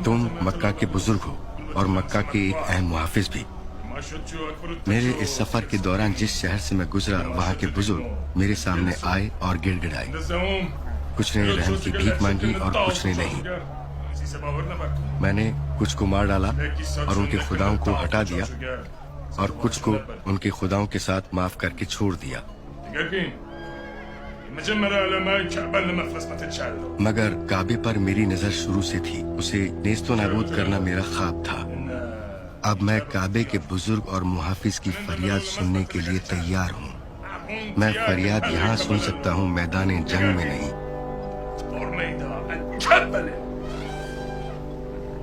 तुम मक्का के बुजुर्ग हो और मक्का के एक अहम मुहाफिज भी। मेरे इस सफर के दौरान जिस शहर से मैं गुजरा वहाँ के बुजुर्ग मेरे सामने आए और गिड़गिड़ाए। कुछ ने रहम की भीख मांगी और कुछ ने नहीं। मैंने कुछ को मार डाला और उनके खुदाओं को हटा दिया और कुछ को उनके खुदाओं के साथ माफ करके छोड़ दिया। मगर काबे पर मेरी नजर शुरू से थी। उसे नेस्तो नाबूद करना मेरा ख्वाब था। अब मैं काबे के बुजुर्ग और मुहाफिज की फरियाद सुनने के लिए तैयार हूँ। मैं फरियाद यहाँ सुन सकता हूँ, मैदान जंग में नहीं।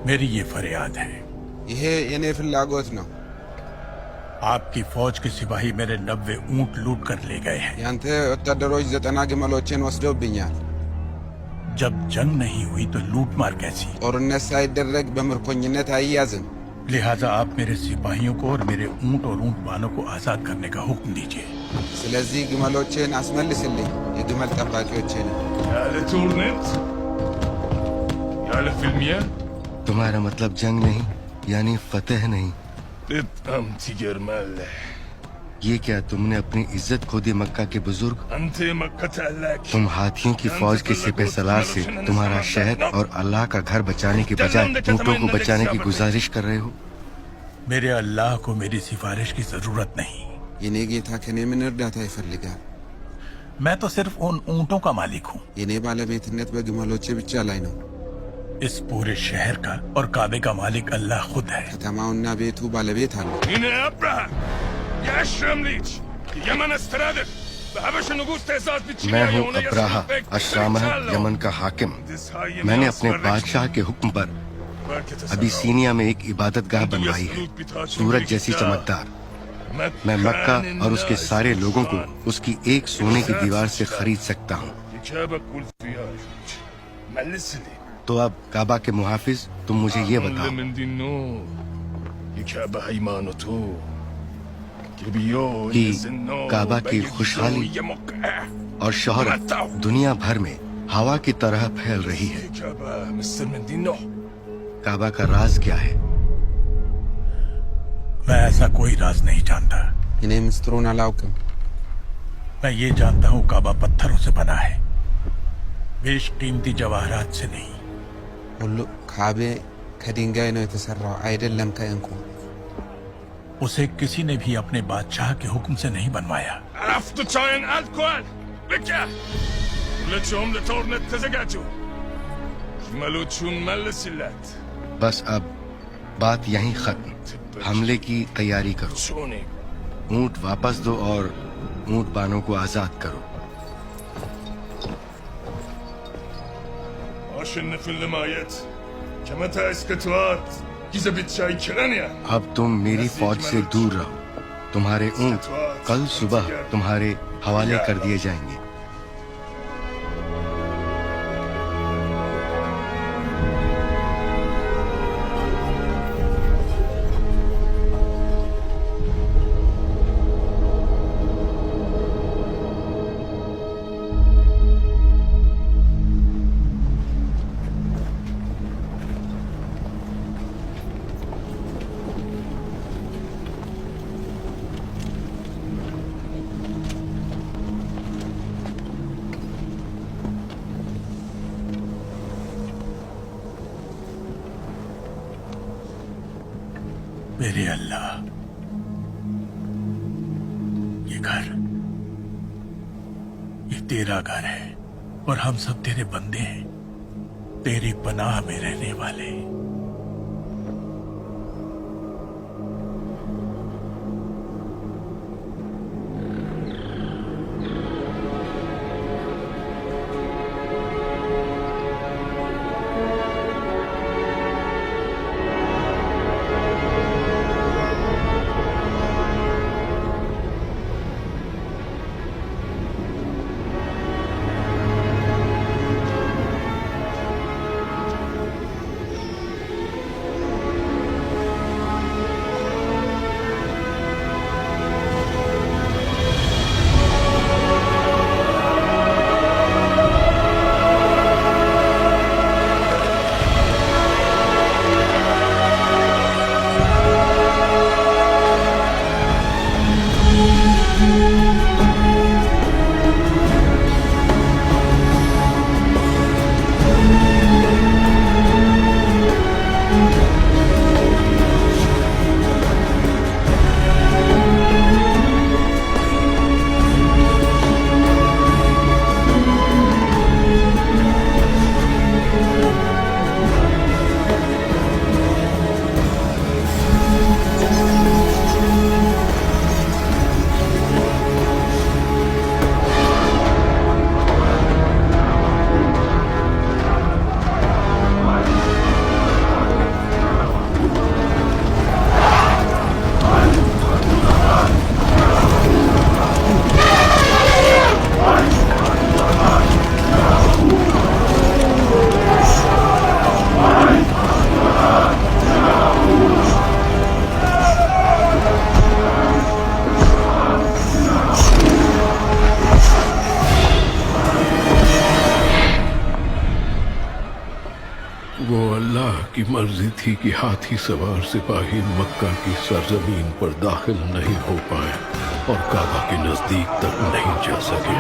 मेरी ये फरियाद है। ये फ्लागोत ना आपकी फौज के सिपाही मेरे 90 ऊंट लूट कर ले गए हैं। यान्ते वतादरोज ज़तना गिमलोचेन वसदोब्ኛል। जब जंग नहीं हुई तो लूट मार कैसी? ጦርነት ሳይደረግ በምርኮኝነት አያዝም። लिहाजा आप मेरे सिपाहियों को और मेरे ऊंट और ऊंट बालों को आजाद करने का हुक्म दीजिए। ስለዚህ ግመሎቼን አስመልስልኝ፣ የግመል ጠባቂዎቼን። ያለ ጦርነት ያለ ፍልሚያ? तुम्हारा मतलब जंग नहीं यानी फतेह नहीं? ये क्या तुमने अपनी इज्जत खो दी मक्का के बुजुर्ग? तुम हाथियों की फौज के सिपहसालार से तुम्हारा शहर और अल्लाह का घर बचाने के बजाय ऊँटों को बचाने की गुजारिश कर रहे हो। मेरे अल्लाह को मेरी सिफारिश की जरूरत नहीं। የኔ ጌታ ከኔ ምን እርዳታ ይፈልጋል? मैं तो सिर्फ उन ऊँटों का मालिक हूँ। የኔ ባለቤትነት በግመሎቼ ብቻ ላይ ነው። इस पूरे शहर का और काबे का मालिक अल्लाह खुद है। ከተማውና ቤቱ ባለቤት አለው። मैं हूँ अब्राहा, अशरामह यमन का हाकिम। मैंने अपने बादशाह के हुक्म पर अबिसीनिया में एक इबादतगाह बनवाई है, सूरज जैसी चमकदार। मैं मक्का और उसके सारे लोगों को उसकी एक सोने की दीवार से खरीद सकता हूँ। तो अब काबा के मुहाफिज, तुम मुझे ये बताओ, कि काबा की खुशहाली और शोहरत दुनिया भर में हवा की तरह फैल रही है। काबा का राज क्या है? मैं ऐसा कोई राज नहीं जानता। እኔ ምስጢሩን አላውቅም። मैं ये जानता हूँ काबा पत्थरों से बना है, बेशकीमती जवाहरात से नहीं। ሁሉ ካቤ ከድንጋይ ነው የተሰራው፣ አይደለም ከእንቁ። उसे किसी ने भी अपने बादशाह के हुक्म से नहीं बनवाया। बस अब बात यहीं खत्म। हमले की तैयारी करो, ऊंट वापस दो और ऊंट बानों को आजाद करो। अब तुम मेरी फौज से दूर रहो। तुम्हारे ऊंट कल सुबह तुम्हारे हवाले कर दिए जाएंगे। मेरे अल्लाह, ये घर, ये तेरा घर है और हम सब तेरे बंदे हैं, तेरी पनाह में रहने वाले। की मर्जी थी कि हाथी सवार सिपाही मक्का की सरजमीन पर दाखिल नहीं हो पाए और काबा के नजदीक तक नहीं जा सके।